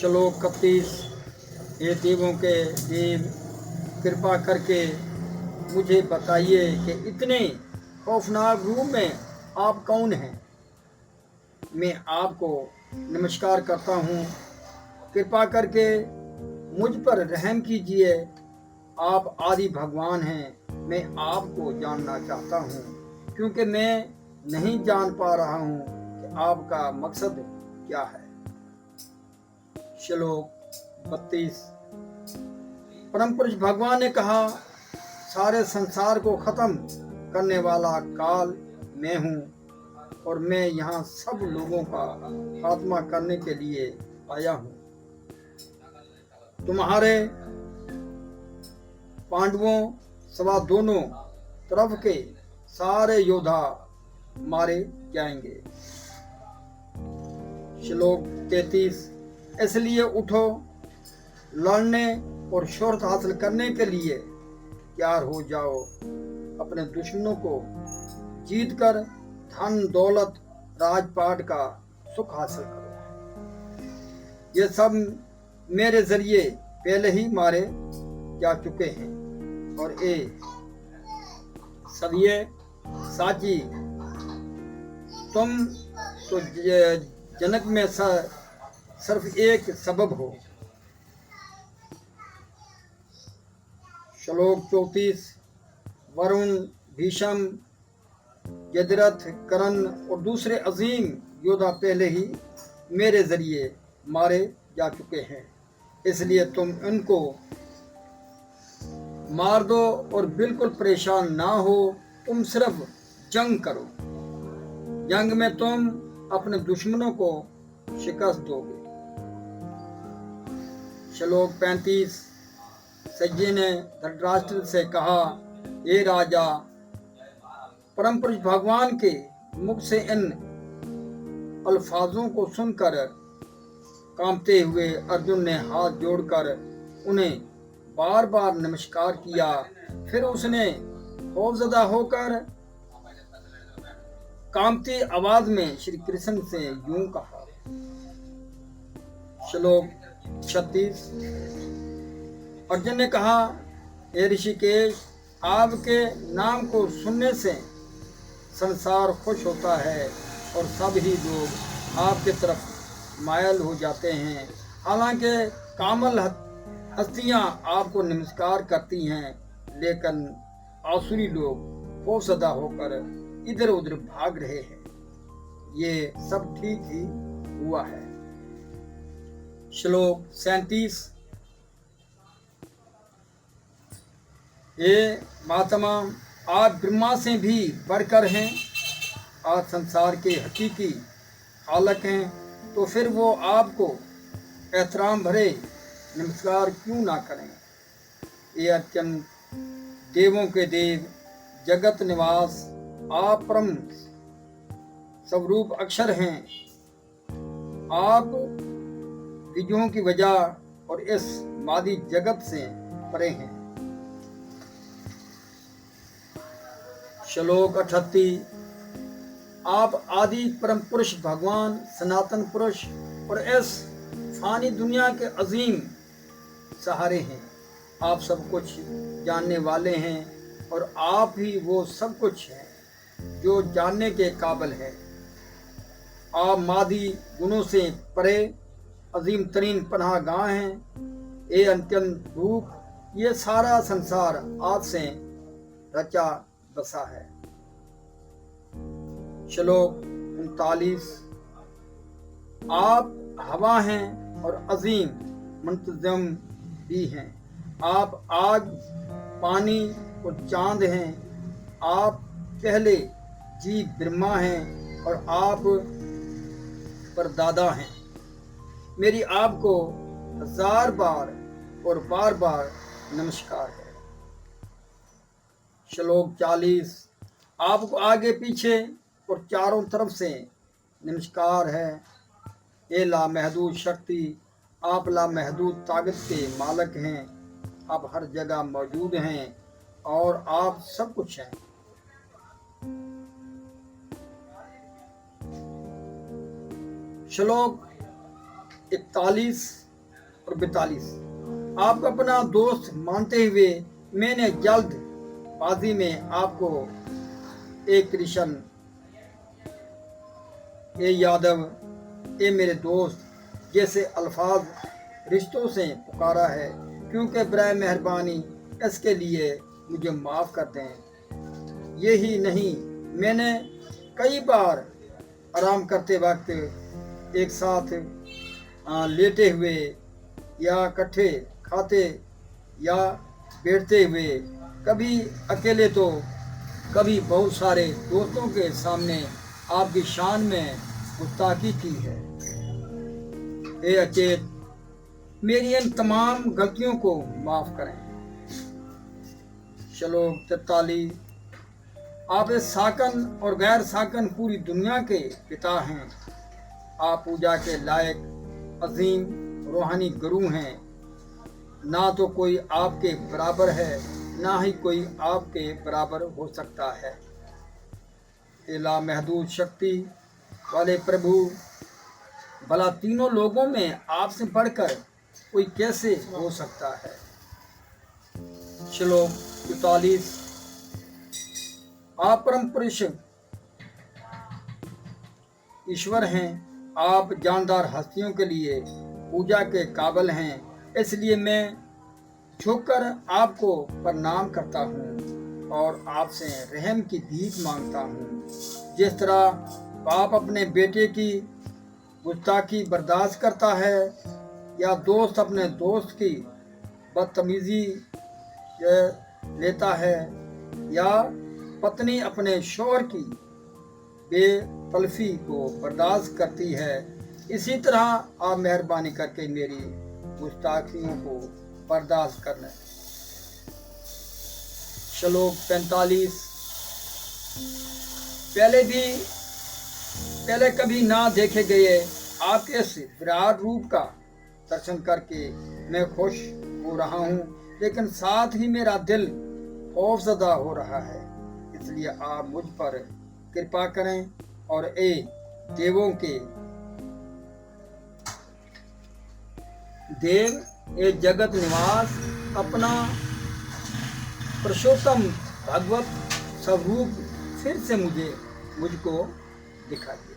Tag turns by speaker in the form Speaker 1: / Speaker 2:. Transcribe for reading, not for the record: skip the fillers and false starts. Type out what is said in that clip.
Speaker 1: श्लोक 31। हे देवों के देव, कृपा करके मुझे बताइए कि इतने खौफनाक रूप में आप कौन हैं। मैं आपको नमस्कार करता हूँ, कृपा करके मुझ पर रहम कीजिए। आप आदि भगवान हैं। मैं आपको जानना चाहता हूँ, क्योंकि मैं नहीं जान पा रहा हूँ कि आपका मकसद क्या है। श्लोक 32। परम पुरुष भगवान ने कहा, सारे संसार को खत्म करने वाला काल मैं हूँ और मैं यहाँ सब लोगों का खात्मा करने के लिए आया हूँ। तुम्हारे पांडवों सवा दोनों तरफ के सारे योद्धा मारे जाएंगे। श्लोक 33। इसलिए उठो, लड़ने और शोहरत हासिल करने के लिए तैयार हो जाओ। अपने दुश्मनों को जीत कर धन दौलत राजपाट का सुख हासिल करो। ये सब मेरे जरिए पहले ही मारे जा चुके हैं और ये सब ये साची तुम तो जनक में सिर्फ एक सबब हो। श्लोक 34। वरुण, भीष्म, यदिरथ, कर्ण और दूसरे अजीम योद्धा पहले ही मेरे जरिए मारे जा चुके हैं, इसलिए तुम इनको मार दो और बिल्कुल परेशान ना हो। तुम सिर्फ जंग करो। जंग में तुम अपने दुश्मनों को शिकस्त दोगे। श्लोक 35। सज्जी ने धृतराष्ट्र से कहा, हे राजा, परम पुरुष भगवान के मुख से इन अल्फाजों को सुनकर कांपते हुए अर्जुन ने हाथ जोड़कर उन्हें बार बार नमस्कार किया। फिर उसने खौफजदा होकर कांपती आवाज में श्री कृष्ण से यूं कहा। श्लोक 36। अर्जुन ने कहा, हे ऋषिकेश, आपके नाम को सुनने से संसार खुश होता है और सभी लोग आपके तरफ मायल हो जाते हैं। हालांकि कामल हस्तियां आपको नमस्कार करती हैं, लेकिन आसुरी लोग खौफजदा होकर इधर उधर भाग रहे हैं। ये सब ठीक ही हुआ है। श्लोक 37। ये महात्मा, आप ब्रह्मा से भी बढ़कर हैं। आप संसार के हकीकी खालक हैं, तो फिर वो आपको एहतराम भरे नमस्कार क्यों ना करें। ये अत्यंत देवों के देव, जगत निवास, आप परम स्वरूप अक्षर हैं। आप विजयों की वजह और इस मादी जगत से परे हैं। श्लोक 38। आप आदि परम पुरुष भगवान सनातन पुरुष और इस फानी दुनिया के अजीम सहारे हैं। आप सब कुछ जानने वाले हैं और आप ही वो सब कुछ हैं जो जानने के काबिल है। आप मादी गुणों से परे अजीम तरीन पनाहगाह हैं। ये अत्यंत रूप, ये सारा संसार आपसे रचा बसा है। श्लोक 39। आप हवा हैं और अजीम मुंतजम भी हैं। आप आग, पानी और चांद हैं। आप पहले जी ब्रह्मा हैं और आप परदादा हैं। मेरी आपको 1000 बार और बार बार नमस्कार है। श्लोक 40। आपको आगे पीछे और चारों तरफ से नमस्कार है। ये लामहदूद शक्ति, आप लामहदूद ताकत के मालिक हैं। आप हर जगह मौजूद हैं और आप सब कुछ हैं। श्लोक 41। और 42। आपको अपना दोस्त मानते हुए मैंने जल्दबाजी में आपको ए कृष्ण, ए यादव, ए मेरे दोस्त जैसे अल्फाज रिश्तों से पुकारा है, क्योंकि बराए मेहरबानी इसके लिए मुझे माफ़ कर दें। यही नहीं, मैंने कई बार आराम करते वक्त एक साथ लेटे हुए या इकट्ठे खाते या बैठते हुए, कभी अकेले तो कभी बहुत सारे दोस्तों के सामने आपकी शान में गुस्ताखी की है। हे अचेत, मेरी इन तमाम गलतियों को माफ़ करें। श्लोक 43। आप इस साकन और गैर साकन पूरी दुनिया के पिता हैं। आप पूजा के लायक अजीम रूहानी गुरु हैं। ना तो कोई आपके बराबर है, ना ही कोई आपके बराबर हो सकता है। इला महदूद शक्ति वाले प्रभु, भला तीनों लोगों में आपसे बढ़कर कोई कैसे हो सकता है। श्लोक 44। आप परम पुरुष ईश्वर हैं। आप जानदार हस्तियों के लिए पूजा के काबिल हैं, इसलिए मैं झुककर आपको प्रणाम करता हूँ और आपसे रहम की भीख मांगता हूँ। जिस तरह बाप अपने बेटे की गुस्ताखी बर्दाश्त करता है, या दोस्त अपने दोस्त की बदतमीजी लेता है, या पत्नी अपने शौहर की बेतलफी को बर्दाश्त करती है, इसी तरह आप मेहरबानी करके मेरी गुस्ताखियों को बर्दाश्त कर लें। श्लोक 45। पहले कभी ना देखे गए आपके इस विराट रूप का दर्शन करके मैं खुश हो रहा हूँ, लेकिन साथ ही मेरा दिल खौफजदा हो रहा है। इसलिए आप मुझ पर कृपा करें और ए देवों के देव, ए जगत निवास, अपना पुरुषोत्तम भगवत स्वरूप फिर से मुझको दिखाइए।